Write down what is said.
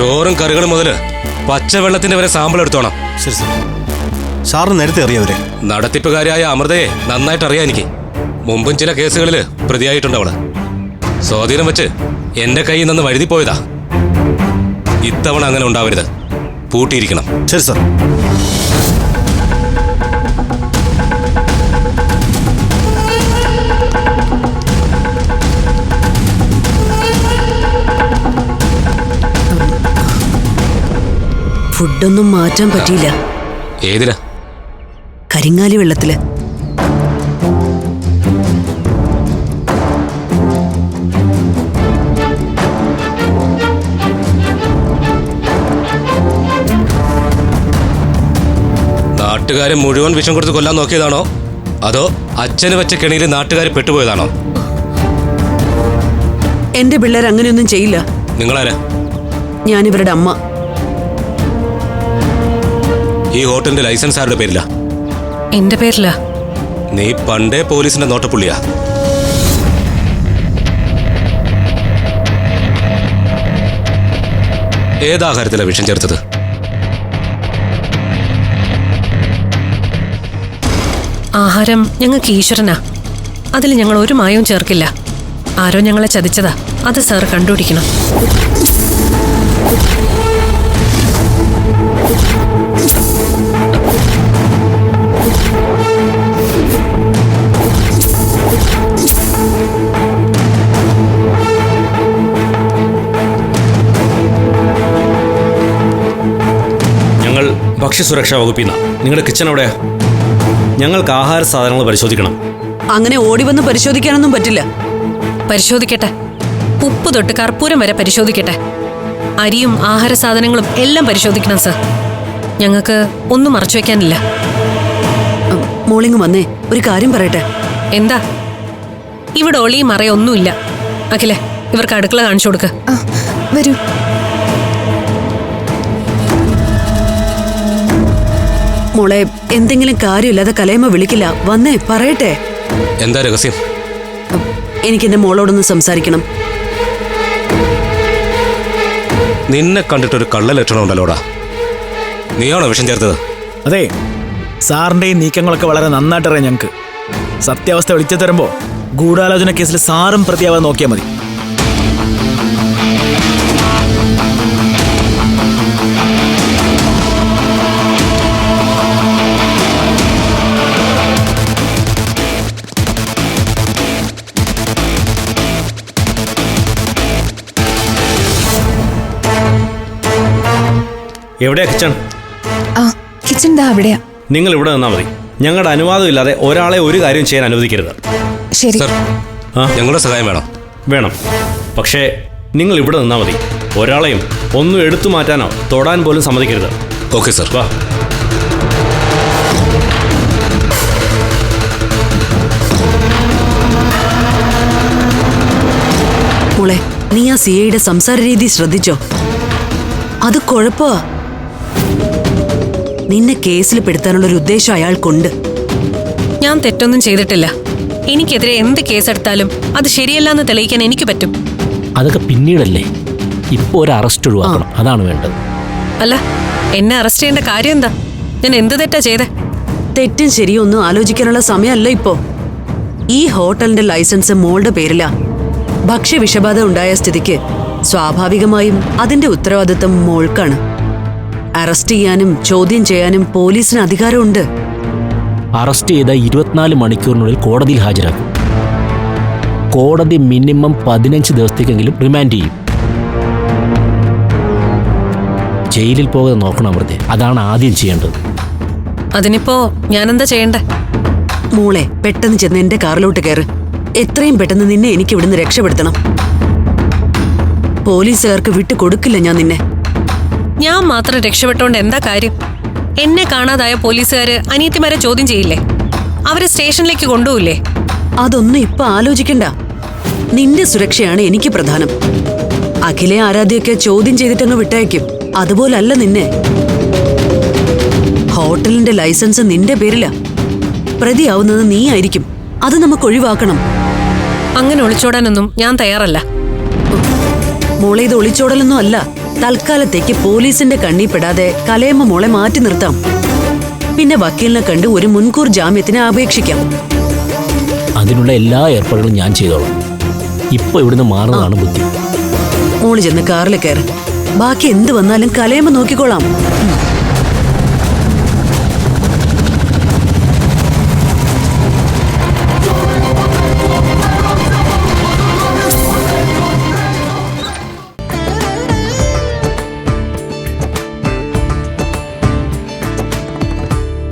ചോറും കറികളും മുതല് പച്ചവെള്ളത്തിന്റെ വരെ സാമ്പിൾ എടുത്തോണം. ശരി സാർ. സാറിന് നേരത്തെ അറിയാവരെ? നടത്തിപ്പുകാരിയായ അമൃതയെ നന്നായിട്ട് അറിയാം എനിക്ക്. മുമ്പും ചില കേസുകളിൽ പ്രതിയായിട്ടുണ്ട് അവള്. സ്വാധീനം വെച്ച് എന്റെ കയ്യിൽ നിന്ന് വഴുതി പോയതാ. ഇത്തവണ അങ്ങനെ ഉണ്ടാവരുത്. പൂട്ടിയിരിക്കണം. ശരി സാർ. ഫുഡൊന്നും മാറ്റാൻ പറ്റിയില്ല. ഏതിലാ? കരിങ്ങാലി വെള്ളത്തില്. നാട്ടുകാരെ മുഴുവൻ വിഷം കൊടുത്ത് കൊല്ലാൻ നോക്കിയതാണോ അതോ അച്ഛന് വെച്ച കെണിയിൽ നാട്ടുകാർ പെട്ടുപോയതാണോ? എന്റെ പിള്ളേർ അങ്ങനെയൊന്നും ചെയ്യില്ല. നിങ്ങളാരാ? ഞാനിവരുടെ അമ്മ. ഈ ഹോട്ടലിന്റെ ലൈസൻസ് ആരുടെ പേരില? എന്റെ പേരില. നീ പണ്ടേ പോലീസിന്റെ നോട്ടപ്പുള്ളിയാ. ഏതാഹാരത്തിലാ വിഷം ചേർത്തത്? ആഹാരം ഞങ്ങൾക്ക് ഈശ്വരനാ. അതിൽ ഞങ്ങൾ ഒരു മായവും ചേർക്കില്ല. ആരോ ഞങ്ങളെ ചതിച്ചതാ. അത് സാർ കണ്ടുപിടിക്കണം. ഞങ്ങൾ ഭക്ഷ്യസുരക്ഷാ വകുപ്പിൽ നിന്നാണ്. നിങ്ങളുടെ കിച്ചൺ എവിടെയാ? ഞങ്ങൾക്ക് ആഹാര സാധനങ്ങൾ പരിശോധിക്കണം. അങ്ങനെ ഓടി വന്ന് പരിശോധിക്കാനൊന്നും പറ്റില്ല. പരിശോധിക്കട്ടെ. ഉപ്പ് തൊട്ട് കർപ്പൂരം വരെ പരിശോധിക്കട്ടെ. അരിയും ആഹാര സാധനങ്ങളും എല്ലാം പരിശോധിക്കണം സർ. ഞങ്ങൾക്ക് ഒന്നും മറച്ചു വെക്കാനില്ല. മോളിങ് വന്നേ, ഒരു കാര്യം പറയട്ടെ. എന്താ? ഇവിടെ ഒളിയും മറയൊന്നുമില്ല. അഖിലേ, ഇവർക്ക് അടുക്കള കാണിച്ചു കൊടുക്ക. വരൂ. മോളെ, എന്തെങ്കിലും കാര്യമില്ലാതെ കലയമ്മ വിളിക്കില്ല. വന്നേ, പറയട്ടെ. എന്താ രഹസ്യം? എനിക്കെന്റെ മോളോടൊന്ന് സംസാരിക്കണം. നിന്നെ കണ്ടിട്ടൊരു കള്ള ലക്ഷണം ഉണ്ടല്ലോടാ. നീയാണോ വിഷം ചേർത്തത്? അതെ, സാറിന്റെ ഈ നീക്കങ്ങളൊക്കെ വളരെ നന്നായിട്ടറിയാം ഞങ്ങൾക്ക്. സത്യാവസ്ഥ വിളിച്ചു തരുമ്പോ ഗൂഢാലോചന കേസിൽ സാറും പ്രതിയാവാൻ നോക്കിയാൽ മതി. എവിടെയാ കിച്ചൺ? ആ, കിച്ചൺ ദാ അവിടെയാ. നിങ്ങൾ ഇവിടെ നിന്നാൽ മതി. ഞങ്ങളുടെ അനുവാദം ഇല്ലാതെ ഒരാളെ ഒരു കാര്യം ചെയ്യാൻ അനുവദിക്കരുത്. ശരി. സർ, ഞങ്ങളുടെ സഹായം വേണം. വേണം. പക്ഷേ നിങ്ങൾ ഇവിടെ നിന്നാൽ മതി. ഒരാളെയും ഒന്നും എടുത്തു മാറ്റാനോ തൊടാൻ പോലും സമ്മതിക്കരുത്. Okay sir. വാ. മോളെ, നീ ആ സിഐയുടെ സംസാര രീതി ശ്രദ്ധിച്ചോ? അത് കുഴപ്പമാ. നിന്നെ കേസിൽ പെടുത്താനുള്ള ഒരു ഉദ്ദേശം അയാൾക്കുണ്ട്. ഞാൻ തെറ്റൊന്നും ചെയ്തിട്ടില്ല. എനിക്കെതിരെ എന്ത് കേസെടുത്താലും അത് ശരിയല്ലാന്ന് തെളിയിക്കാൻ എനിക്ക് പറ്റും. അതൊക്കെ പിന്നീടല്ലേ. ഇപ്പൊ ഒരു അറസ്റ്റ് ഒഴിവാക്കണം, അതാണ് വേണ്ടത്. അല്ല, എന്നെ അറസ്റ്റ് ചെയ്യേണ്ട കാര്യം എന്താ? ഞാൻ എന്ത് തെറ്റാ ചെയ്തേ? തെറ്റും ശരിയും ഒന്നും ആലോചിക്കാനുള്ള സമയമല്ല ഇപ്പോ. ഈ ഹോട്ടലിന്റെ ലൈസൻസ് മോളുടെ പേരിലാ. ഭക്ഷ്യവിഷബാധ ഉണ്ടായ സ്ഥിതിക്ക് സ്വാഭാവികമായും അതിന്റെ ഉത്തരവാദിത്വം മോൾക്കാണ്. അറസ്റ്റ് ചെയ്യാനും ചോദ്യം ചെയ്യാനും പോലീസിന് അധികാരമുണ്ട്. അറസ്റ്റ് ചെയ്ത 24 മണിക്കൂറിനുള്ളിൽ കോടതിയിൽ ഹാജരാക്കും. കോടതി മിനിമം 15 ദിവസത്തേക്കെങ്കിലും റിമാൻഡ് ചെയ്യും. ജയിലിൽ പോകാതെ നോക്കണം അമൃതേ. അതാണ് ആദ്യം ചെയ്യേണ്ടത്. അതിനിപ്പോ ഞാനെന്താ ചെയ്യണ്ടേ? മോളെ, പെട്ടെന്ന് ചെന്ന് എന്റെ കാറിലോട്ട് കയറ്. എത്രയും പെട്ടെന്ന് നിന്നെ എനിക്ക് ഇവിടുന്ന് രക്ഷപ്പെടുത്തണം. പോലീസുകാർക്ക് വിട്ടു കൊടുക്കില്ല ഞാൻ നിന്നെ. ഞാൻ മാത്രം രക്ഷപ്പെട്ടോണ്ട് എന്താ കാര്യം? എന്നെ കാണാതായ പോലീസുകാര് അനിയത്തിമാരെ ചോദ്യം ചെയ്യില്ലേ? അവരെ സ്റ്റേഷനിലേക്ക് കൊണ്ടുപോയില്ലേ? അതൊന്നും ഇപ്പൊ ആലോചിക്കണ്ട. നിന്റെ സുരക്ഷയാണ് എനിക്ക് പ്രധാനം. അഖിലെ ആരാധ്യൊക്കെ ചോദ്യം ചെയ്തിട്ടങ്ങ് വിട്ടയക്കും. അതുപോലല്ല നിന്നെ. ഹോട്ടലിന്റെ ലൈസൻസ് നിന്റെ പേരില. പ്രതിയാവുന്നത് നീ ആയിരിക്കും. അത് നമുക്ക് ഒഴിവാക്കണം. അങ്ങനെ ഒളിച്ചോടാനൊന്നും ഞാൻ തയ്യാറല്ല. മോളെ, ഇത് ഒളിച്ചോടലൊന്നും അല്ല, തൽക്കാലത്തേക്ക് പോലീസിന്റെ കണ്ണി പെടാതെ കലയമ്മ മോളെ മാറ്റി നിർത്താം. പിന്നെ വക്കീലിനെ കണ്ട് ഒരു മുൻകൂർ ജാമ്യത്തിന് അപേക്ഷിക്കാം. അതിനുള്ള എല്ലാ ഏർപ്പാടുകളും ഞാൻ ചെയ്തോളാം. ഇപ്പൊ ഇവിടുന്ന് മാറുന്നതാണ് ബുദ്ധി. മോള് ചെന്ന് കാറിൽ കയറി. ബാക്കി എന്ത് വന്നാലും കലയമ്മ നോക്കിക്കോളാം.